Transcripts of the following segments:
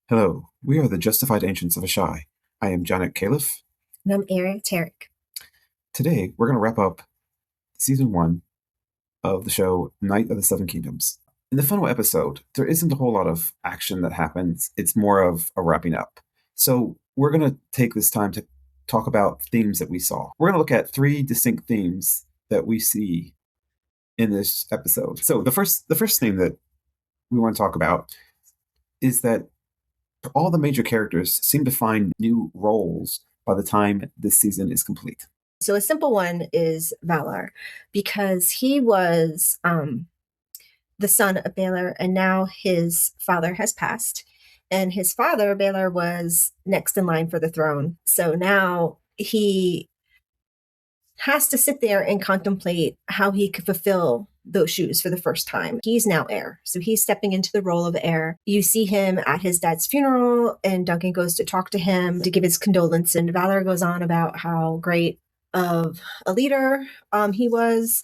Hello, we are the Justified Ancients of Ashai. I am Janet Caliph. And I'm Eric Tarek. Today, we're going to wrap up Season 1 of the show Night of the Seven Kingdoms. In the final episode, there isn't a whole lot of action that happens. It's more of a wrapping up. So we're going to take this time to talk about themes that we saw. We're going to look at three distinct themes that we see in this episode. So the first theme that we want to talk about is that all the major characters seem to find new roles by the time this season is complete. So a simple one is Valaar, because he was the son of Valaar, and now his father has passed. And his father, Valaar, was next in line for the throne. So now he has to sit there and contemplate how he could fulfill those shoes for the first time. He's now heir. So he's stepping into the role of heir. You see him at his dad's funeral, and Duncan goes to talk to him to give his condolences. And Valaar goes on about how great of a leader he was.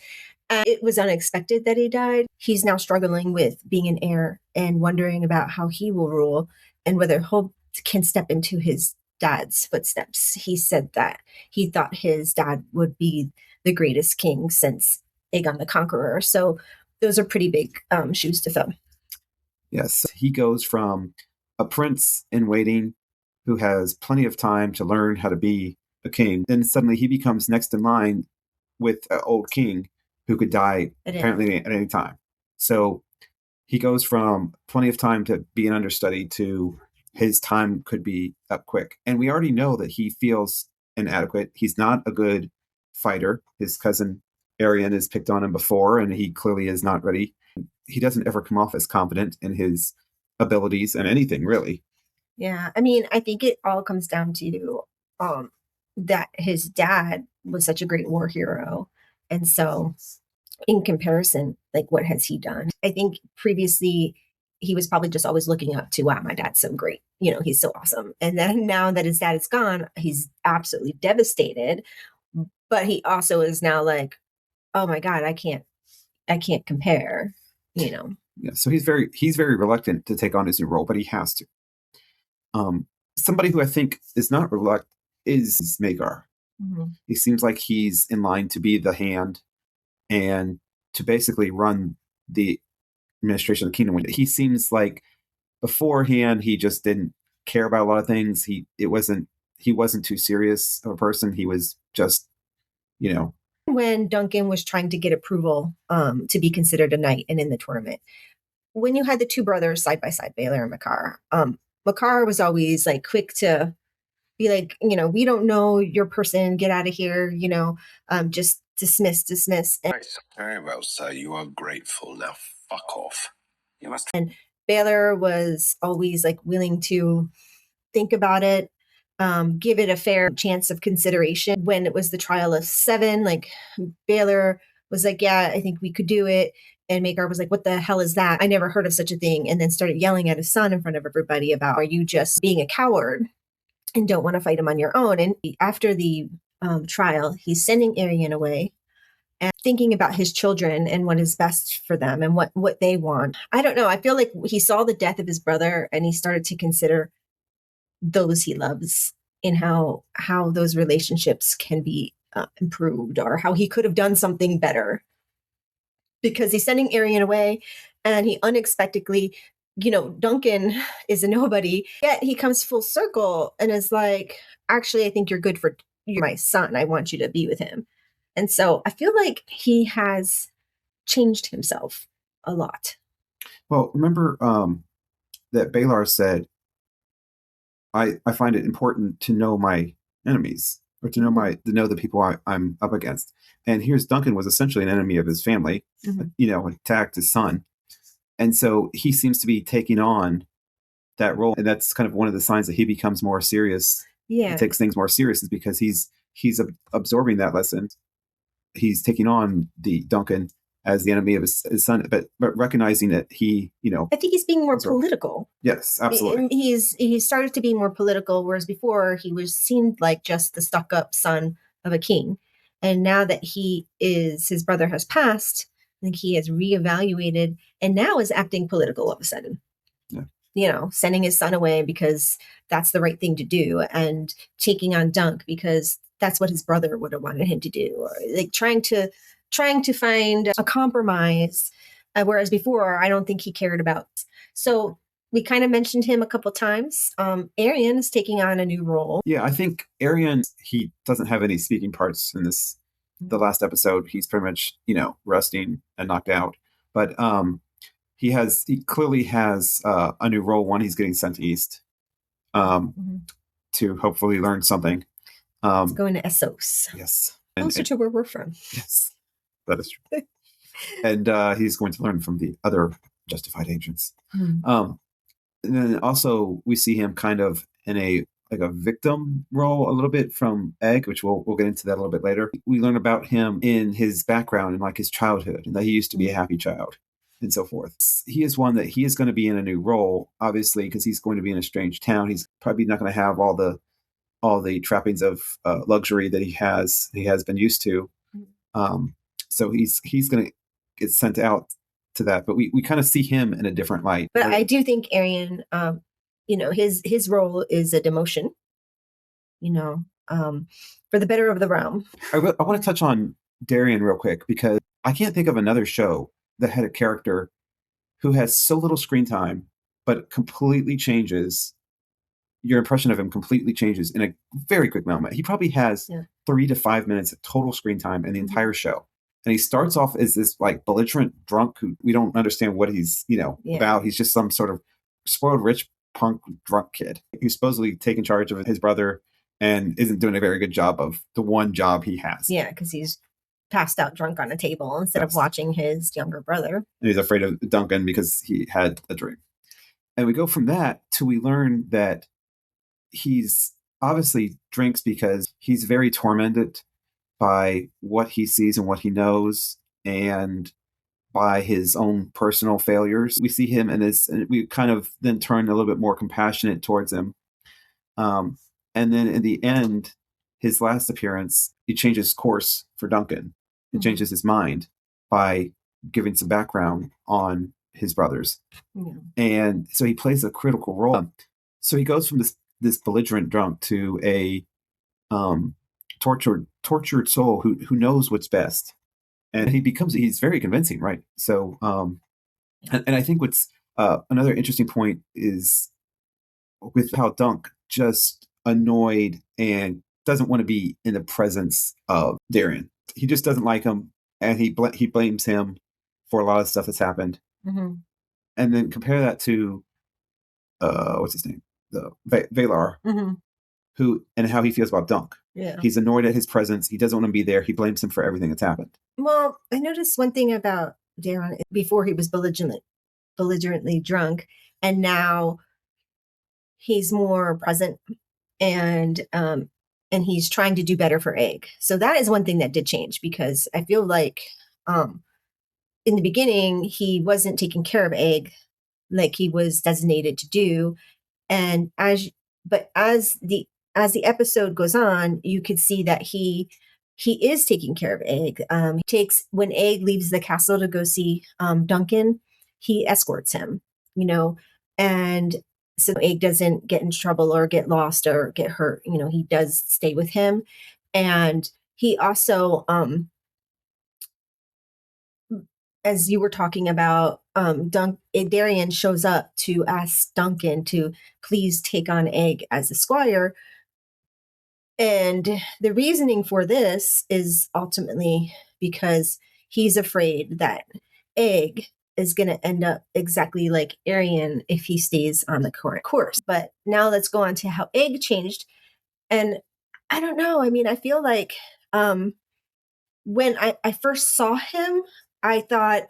And it was unexpected that he died. He's now struggling with being an heir and wondering about how he will rule and whether Hope can step into his dad's footsteps. He said that he thought his dad would be the greatest king since Aegon the Conqueror. So those are pretty big shoes to fill. Yes, he goes from a prince in waiting who has plenty of time to learn how to be a king. Then suddenly he becomes next in line with an old king who could die apparently at any time. So he goes from plenty of time to be an understudy to his time could be up quick. And we already know that he feels inadequate. He's not a good fighter. His cousin Aerion has picked on him before, and he clearly is not ready. He doesn't ever come off as confident in his abilities and anything, really. Yeah, I mean, I think it all comes down to that his dad was such a great war hero. And so in comparison, like, what has he done? I think previously he was probably just always looking up to, wow, my dad's so great. You know, he's so awesome. And then now that his dad is gone, he's absolutely devastated. But he also is now like, oh my God, I can't compare, you know. Yeah, so he's very reluctant to take on his new role, but he has to. Somebody who I think is not reluctant is Maekar. Mm-hmm. He seems like he's in line to be the hand and to basically run the administration of the kingdom. He seems like beforehand he just didn't care about a lot of things. He wasn't too serious of a person. He was just, you know. When Duncan was trying to get approval to be considered a knight and in the tournament, when you had the two brothers side by side, Valaar and Maekar, Maekar was always like quick to be like, you know, we don't know your person, get out of here, you know, just dismiss. Nice. Very well, sir. You are grateful. Now fuck off. You must. And Valaar was always like willing to think about it, give it a fair chance of consideration. When it was the trial of 7, like, Valaar was like, yeah, I think we could do it. And Maekar was like, what the hell is that? I never heard of such a thing. And then started yelling at his son in front of everybody about, are you just being a coward and don't want to fight him on your own? And after the trial, he's sending Aerion away and thinking about his children and what is best for them and what they want. I don't know. I feel like he saw the death of his brother and he started to consider those he loves and how those relationships can be improved, or how he could have done something better. Because he's sending Aerion away and he unexpectedly, you know, Duncan is a nobody, yet he comes full circle and is like, actually, I think you're good for my son. I want you to be with him. And so I feel like he has changed himself a lot. Well, remember that Valaar said, I find it important to know my enemies, or to know the people I'm up against. And here's Duncan was essentially an enemy of his family, you know, attacked his son. And so he seems to be taking on that role. And that's kind of one of the signs that he becomes more serious. Yeah. He takes things more serious, is because he's absorbing that lesson. He's taking on the Duncan as the enemy of his son, but recognizing that he, you know. I think he's being more political. Yes, absolutely. He started to be more political, whereas before he seemed like just the stuck-up son of a king. And now that his brother has passed, I think he has reevaluated and now is acting political all of a sudden. Yeah. sending his son away because that's the right thing to do, and taking on Dunk because that's what his brother would have wanted him to do, or like trying to find a compromise, whereas before I don't think he cared about. So we kind of mentioned him a couple times. Aerion is taking on a new role. Yeah, I think Aerion, he doesn't have any speaking parts in the last episode. He's pretty much, resting and knocked out. But he clearly has a new role. One, he's getting sent east to hopefully learn something. He's going to Essos. Yes. Closer to where we're from. Yes, that is true. And he's going to learn from the other justified agents. And then also we see him kind of in a victim role a little bit from Egg, which we'll get into that a little bit later. We learn about him in his background and like his childhood, and that he used to be a happy child and so forth. He is one that he is going to be in a new role, obviously, because he's going to be in a strange town. He's probably not going to have all the trappings of luxury that he has been used to. So he's going to get sent out to that, but we kind of see him in a different light. But I do think Aerion, his role is a demotion, for the better of the realm. I want to touch on Daeron real quick, because I can't think of another show that had a character who has so little screen time, but completely changes. Your impression of him completely changes in a very quick moment. He probably has 3 to 5 minutes of total screen time in the entire show. And he starts off as this like belligerent drunk who we don't understand what he's, about. He's just some sort of spoiled rich punk drunk kid who's supposedly taking charge of his brother and isn't doing a very good job of the one job he has. Yeah, because he's passed out drunk on a table instead of watching his younger brother. And he's afraid of Duncan because he had a dream. And we go from that to we learn that he's obviously drinks because he's very tormented by what he sees and what he knows, and by his own personal failures. We see him in this, and we kind of then turn a little bit more compassionate towards him. And then in the end, his last appearance, he changes course for Duncan. He changes his mind by giving some background on his brothers. And so he plays a critical role. So he goes from this belligerent drunk to a tortured soul who knows what's best, and he's very convincing, right? So and I think what's another interesting point is with how Dunk just annoyed and doesn't want to be in the presence of Daeron. He just doesn't like him, and he blames him for a lot of stuff that's happened. And then compare that to what's his name, the Valaar, who and how he feels about Dunk. Yeah. He's annoyed at his presence. He doesn't want to be there. He blames him for everything that's happened. Well, I noticed one thing about Daeron. Before he was belligerently drunk, and now he's more present, and he's trying to do better for Egg. So that is one thing that did change, because I feel like in the beginning he wasn't taking care of Egg like he was designated to do, and as the episode goes on, you could see that he is taking care of Egg. When Egg leaves the castle to go see Duncan, he escorts him, and so Egg doesn't get in trouble or get lost or get hurt. He does stay with him, and he also, as you were talking about, Daeron shows up to ask Duncan to please take on Egg as a squire. And the reasoning for this is ultimately because he's afraid that Egg is going to end up exactly like Aerion if he stays on the current course. But now let's go on to how Egg changed. And I don't know. I mean, I feel like when I first saw him, I thought,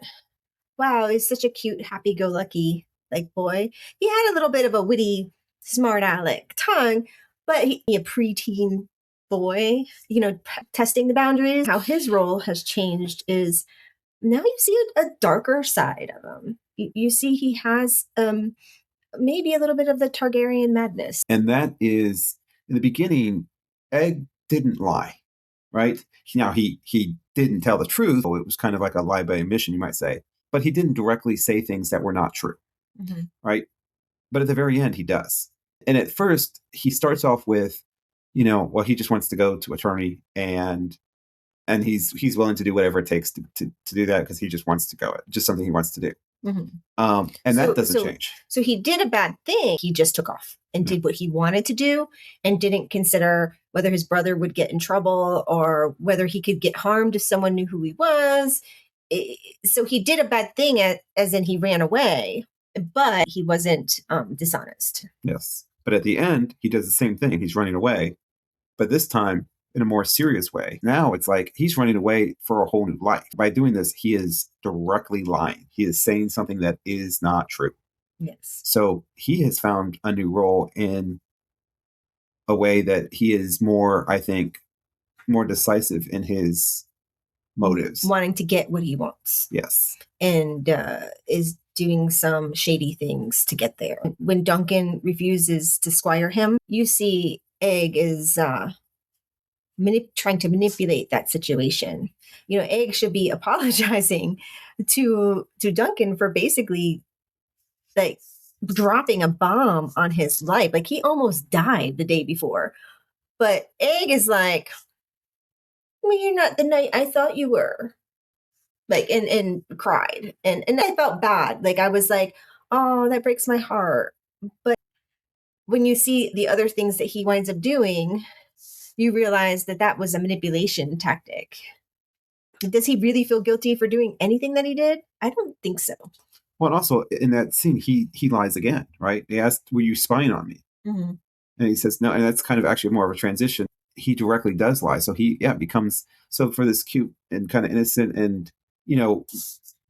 wow, he's such a cute, happy-go-lucky boy. He had a little bit of a witty, smart aleck tongue, but he a preteen boy, testing the boundaries. How his role has changed is now you see a darker side of him. You see he has maybe a little bit of the Targaryen madness. And that is, in the beginning, Egg didn't lie, right? Now, he didn't tell the truth. It was kind of like a lie by omission, you might say. But he didn't directly say things that were not true, right? But at the very end, he does. And at first, he starts off with, he just wants to go to attorney, and he's willing to do whatever it takes to do that because he just wants to go. Just something he wants to do. And that doesn't change. So he did a bad thing. He just took off and did what he wanted to do and didn't consider whether his brother would get in trouble or whether he could get harmed if someone knew who he was. So he did a bad thing as in he ran away, but he wasn't dishonest. Yes. But at the end, he does the same thing. He's running away, but this time in a more serious way. Now it's like he's running away for a whole new life. By doing this, he is directly lying. He is saying something that is not true. Yes. So he has found a new role in a way that he is more, I think, more decisive in his motives. Wanting to get what he wants. Yes. And is doing some shady things to get there. When Duncan refuses to squire him, you see Egg is trying to manipulate that situation. Egg should be apologizing to Duncan for basically like dropping a bomb on his life. Like he almost died the day before. But Egg is like, well, you're not the knight I thought you were. Like, and cried. And I felt bad. Like I was like, oh, that breaks my heart. But when you see the other things that he winds up doing, you realize that was a manipulation tactic. Does he really feel guilty for doing anything that he did? I don't think so. Well, and also in that scene, he lies again, right? He asked, were you spying on me? Mm-hmm. And he says, no. And that's kind of actually more of a transition. He directly does lie. So he becomes, so for this cute and kind of innocent and,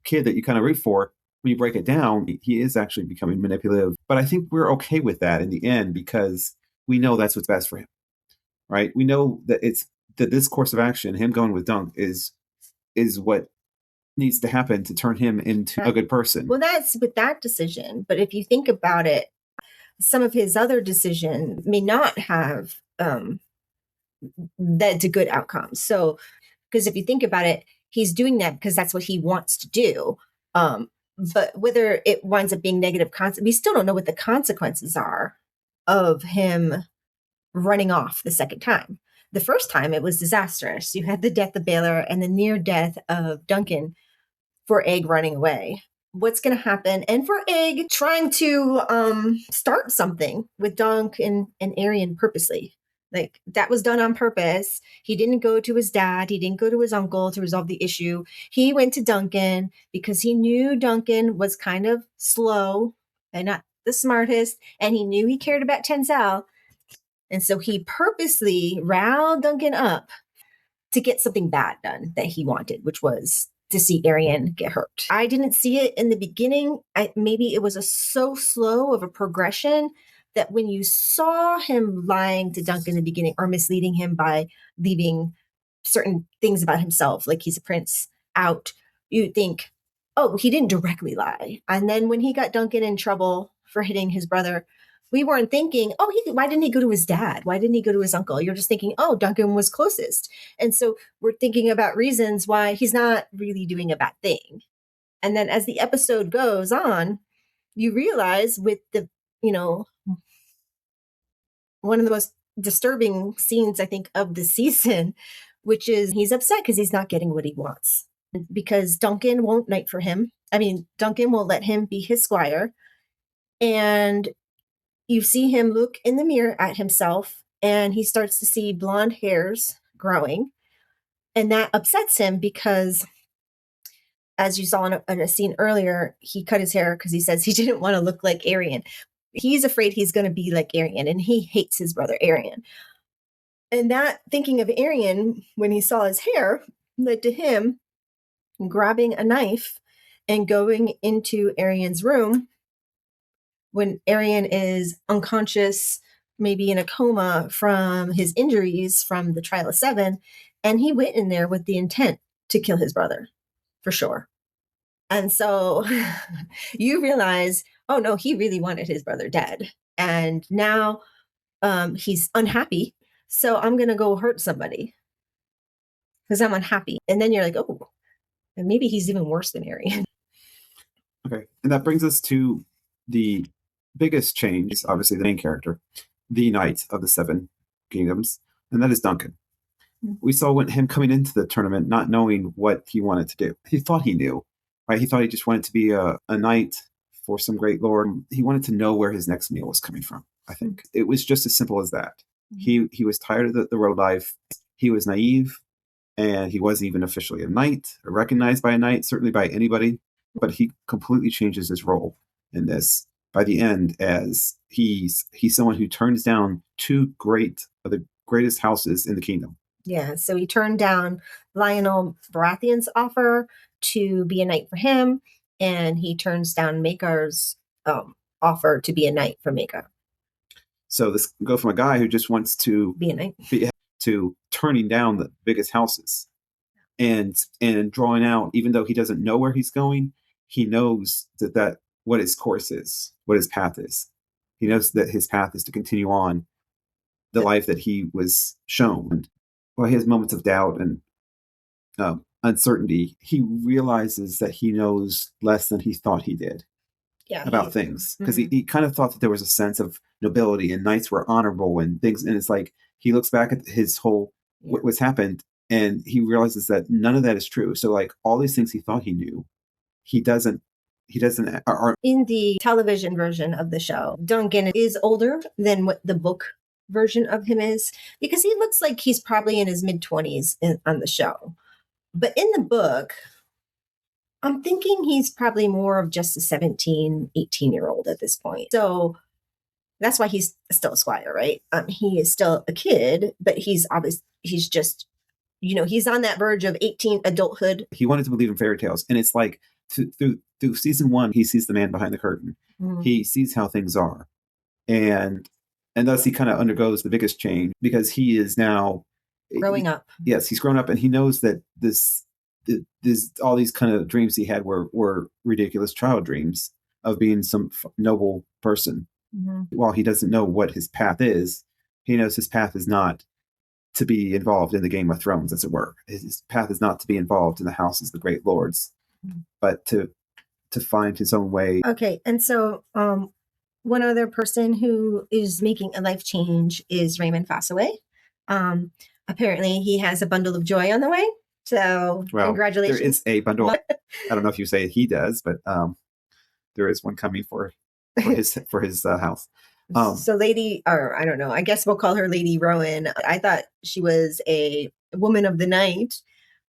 kid that you kind of root for, when you break it down, he is actually becoming manipulative. But I think we're okay with that in the end because we know that's what's best for him. Right? We know that that this course of action, him going with Dunk, is what needs to happen to turn him into a good person. Well, that's with that decision. But if you think about it, some of his other decisions may not have led to good outcomes. So, because if you think about it, he's doing that because that's what he wants to do. But whether it winds up being negative we still don't know what the consequences are of him running off the second time. The first time it was disastrous. You had the death of Valaar and the near death of Duncan for Egg running away. What's going to happen? And for Egg trying to start something with Dunk and Aerion purposely. Like that was done on purpose. He didn't go to his dad. He didn't go to his uncle to resolve the issue. He went to Duncan because he knew Duncan was kind of slow and not the smartest. And he knew he cared about Tensal. And so he purposely riled Duncan up to get something bad done that he wanted, which was to see Aerion get hurt. I didn't see it in the beginning. Maybe it was so slow of a progression that when you saw him lying to Duncan in the beginning or misleading him by leaving certain things about himself, like he's a prince, out, you think, oh, he didn't directly lie. And then when he got Duncan in trouble for hitting his brother, we weren't thinking, oh, why didn't he go to his dad? Why didn't he go to his uncle? You're just thinking, oh, Duncan was closest. And so we're thinking about reasons why he's not really doing a bad thing. And then as the episode goes on, you realize with the, one of the most disturbing scenes, I think, of the season, which is he's upset because he's not getting what he wants. Because Duncan won't knight for him. Duncan won't let him be his squire. And you see him look in the mirror at himself and he starts to see blonde hairs growing. And that upsets him because, as you saw in a scene earlier, he cut his hair because he says he didn't want to look like Aerion. He's afraid he's going to be like Aerion and he hates his brother Aerion. And that thinking of Aerion when he saw his hair led to him grabbing a knife and going into Aerion's room when Aerion is unconscious, maybe in a coma from his injuries from the Trial of Seven. And he went in there with the intent to kill his brother, for sure. And so you realize, oh no, he really wanted his brother dead. And now he's unhappy. So I'm going to go hurt somebody because I'm unhappy. And then you're like, oh, and maybe he's even worse than Aerion. Okay. And that brings us to the biggest change is obviously the main character, the Knight of the Seven Kingdoms, and that is Duncan. We saw him coming into the tournament not knowing what he wanted to do. He thought he knew, right? He thought he just wanted to be a knight for some great lord. He wanted to know where his next meal was coming from, I think. It was just as simple as that. He was tired of the road life. He was naive, and he wasn't even officially a knight or recognized by a knight, certainly by anybody. But he completely changes his role in this by the end, as he's someone who turns down two of the greatest houses in the kingdom. Yeah, so he turned down Lionel Baratheon's offer to be a knight for him, and he turns down Maekar's offer to be a knight for Maekar. So this go from a guy who just wants to be a knight to turning down the biggest houses and drawing out, even though he doesn't know where he's going, he knows that what his course is, what his path is. He knows that his path is to continue on the life that he was shown. Well, he has moments of doubt and uncertainty. He realizes that he knows less than he thought he did about things, because he kind of thought that there was a sense of nobility and knights were honorable and things. And it's like he looks back at his whole what's happened, and he realizes that none of that is true. So like all these things he thought he knew, he doesn't. In the television version of the show, Duncan is older than what the book version of him is, because he looks like he's probably in his mid-20s on the show. But in the book, I'm thinking he's probably more of just a 17, 18-year-old at this point. So that's why he's still a squire, right? He is still a kid, but he's just, he's on that verge of 18 adulthood. He wanted to believe in fairy tales. And it's like through season 1, he sees the man behind the curtain. He sees how things are. And thus he kind of undergoes the biggest change, because he is now growing up. Yes, he's grown up, and he knows that this all these kind of dreams he had were ridiculous child dreams of being some noble person. While he doesn't know what his path is, he knows his path is not to be involved in the Game of Thrones, as it were. His path is not to be involved in the houses of the great lords, but to find his own way. Okay, and so one other person who is making a life change is Raymun Fossaway. Apparently he has a bundle of joy on the way. So congratulations. There is a bundle. I don't know if you say he does, but there is one coming for his house. So I don't know, I guess we'll call her Lady Rowan. I thought she was a woman of the night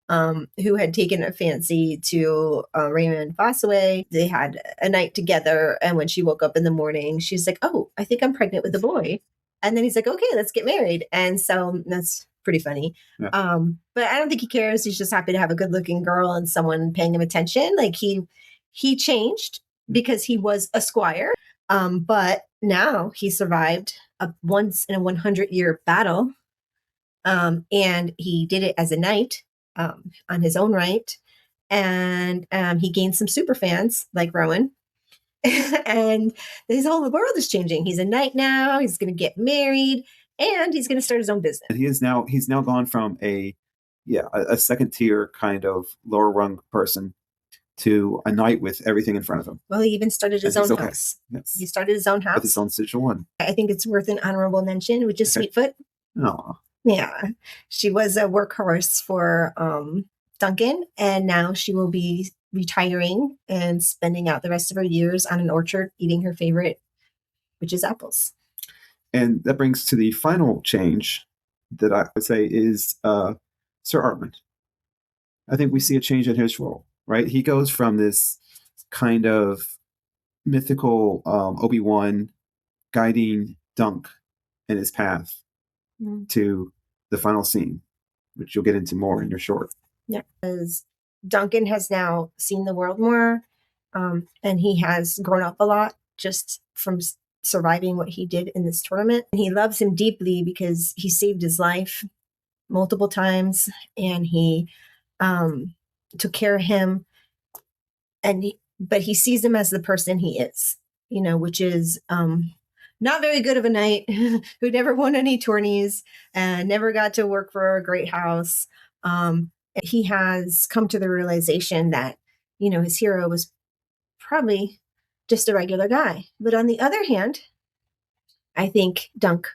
who had taken a fancy to Raymun Fossaway. They had a night together, and when she woke up in the morning, she's like, "Oh, I think I'm pregnant with a boy." And then he's like, "Okay, let's get married." And so that's pretty funny. Yeah. But I don't think he cares. He's just happy to have a good-looking girl and someone paying him attention. Like he changed because he was a squire, but now he survived a once in a 100-year battle, and he did it as a knight. On his own right, and he gained some super fans like Rowan, and his whole world is changing. He's a knight now. He's going to get married, and he's going to start his own business. And he's now gone from a second tier kind of lower rung person to a knight with everything in front of him. Well, he even started his own house. Yes. He started his own house with his own sigil one. I think it's worth an honorable mention, which is Sweetfoot. Oh. Yeah, she was a workhorse for Duncan, and now she will be retiring and spending out the rest of her years on an orchard eating her favorite, which is apples. And that brings to the final change that I would say is Sir Artman. I think we see a change in his role, right? He goes from this kind of mythical Obi-Wan guiding Dunk in his path to the final scene, which you'll get into more in your short. Yeah, because Duncan has now seen the world more, and he has grown up a lot just from surviving what he did in this tournament. And he loves him deeply because he saved his life multiple times, and he took care of him. But he sees him as the person he is, which is not very good of a knight who never won any tourneys and never got to work for a great house. He has come to the realization that, his hero was probably just a regular guy. But on the other hand, I think Dunk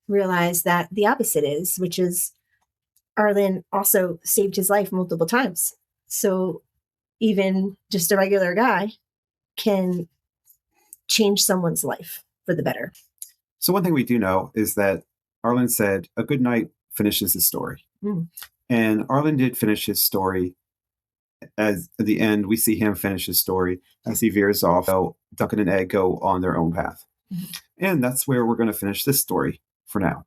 realized that the opposite is, which is Arlen also saved his life multiple times. So even just a regular guy can change someone's life for the better. So one thing we do know is that Arlen said, a good knight finishes his story. Mm. And Arlen did finish his story. As at the end, we see him finish his story as he veers off. So Duncan and Egg go on their own path. Mm-hmm. And that's where we're going to finish this story for now.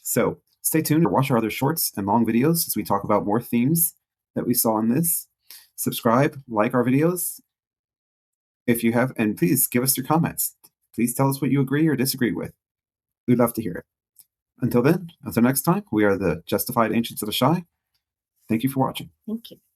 So stay tuned to watch our other shorts and long videos as we talk about more themes that we saw in this. Subscribe, like our videos if you have, and please give us your comments. Please tell us what you agree or disagree with. We'd love to hear it. Until then, until next time, we are the Justified Ancients of the Shy. Thank you for watching. Thank you.